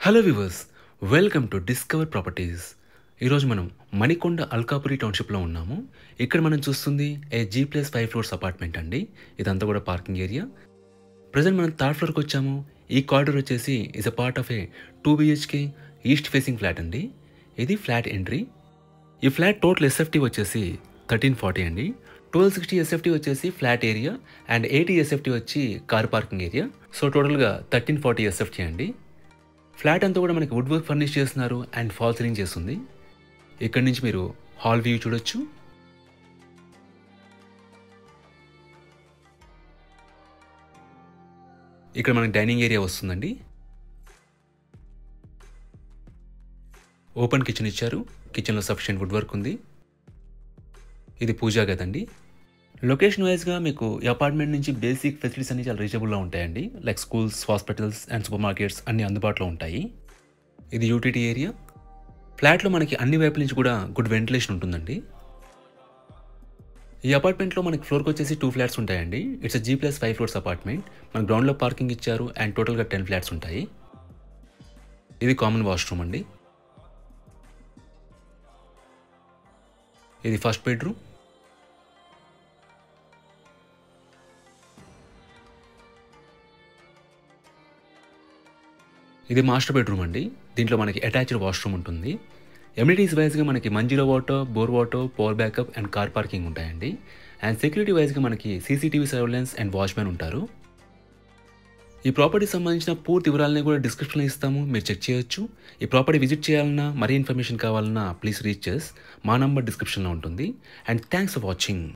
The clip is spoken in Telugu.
Hello viewers, welcome to discover properties. ఈరోజు మనం మణికొండ అల్కాపురి టౌన్షిప్లో ఉన్నాము. ఇక్కడ మనం చూస్తుంది G+5 ఫ్లోర్స్ అపార్ట్మెంట్ అండి. ఇదంతా కూడా పార్కింగ్ ఏరియా. ప్రజెంట్ మనం థర్డ్ ఫ్లోర్కి వచ్చాము. ఈ కారిడార్ వచ్చేసి is a part of 2 BHK east facing flat అండి. ఇది ఫ్లాట్ ఎంట్రీ. ఈ ఫ్లాట్ టోటల్ ఎస్ఎఫ్టీ వచ్చేసి 1340 అండి. 1260 ఎస్ఎఫ్టీ వచ్చేసి ఫ్లాట్ ఏరియా అండ్ 80 ఎస్ఎఫ్టీ వచ్చి కార్ పార్కింగ్ ఏరియా. సో టోటల్గా 1340 ఎస్ఎఫ్టీ అండి. ఫ్లాట్ అంతా కూడా మనకి వుడ్ వర్క్ ఫర్నిష్ చేస్తున్నారు అండ్ ఫాల్ సీలింగ్ చేస్తుంది. ఇక్కడ నుంచి మీరు హాల్ వ్యూ చూడొచ్చు. ఇక్కడ మనకి డైనింగ్ ఏరియా వస్తుందండి. ఓపెన్ కిచెన్ ఇచ్చారు. కిచెన్లో సఫిషియెంట్ వుడ్ వర్క్ ఉంది. ఇది పూజా గది అండి. లొకేషన్ వైజ్గా మీకు ఈ అపార్ట్మెంట్ నుంచి బేసిక్ ఫెసిలిటీస్ అన్ని చాలా రీజనబుల్గా ఉంటాయండి. Like schools, hospitals and super markets అన్ని అందుబాటులో ఉంటాయి. ఇది యూటిలిటీ ఏరియా. ఫ్లాట్లో మనకి అన్ని వైపుల నుంచి కూడా గుడ్ వెంటిలేషన్ ఉంటుందండి. ఈ అపార్ట్మెంట్లో మనకి ఫ్లోర్కి వచ్చేసి 2 ఫ్లాట్స్ ఉంటాయండి. It's G+5 floors apartment. మన గ్రౌండ్లో పార్కింగ్ ఇచ్చారు అండ్ టోటల్గా 10 ఫ్లాట్స్ ఉంటాయి. ఇది కామన్ వాష్రూమ్ అండి. ఇది ఫస్ట్ బెడ్రూమ్. ఇది మాస్టర్ బెడ్రూమ్ అండి. దీంట్లో మనకి అటాచ్డ్ వాష్రూమ్ ఉంటుంది. ఎమ్యూనిటీస్ వైజ్గా మనకి Manjira water, bore water, power backup and car parking ఉంటాయండి. అండ్ సెక్యూరిటీ వైజ్గా మనకి CCTV సర్వేలెన్స్ అండ్ వాచ్మెన్ ఉంటారు. ఈ ప్రాపర్టీకి సంబంధించిన పూర్తి వివరాలని కూడా డిస్క్రిప్షన్లో ఇస్తాము, మీరు చెక్ చేయొచ్చు. ఈ ప్రాపర్టీ విజిట్ చేయాలన్నా, మరీ ఇన్ఫర్మేషన్ కావాలన్నా ప్లీజ్ రీచ్ చేస్. మా నంబర్ డిస్క్రిప్షన్లో ఉంటుంది. And thanks for watching.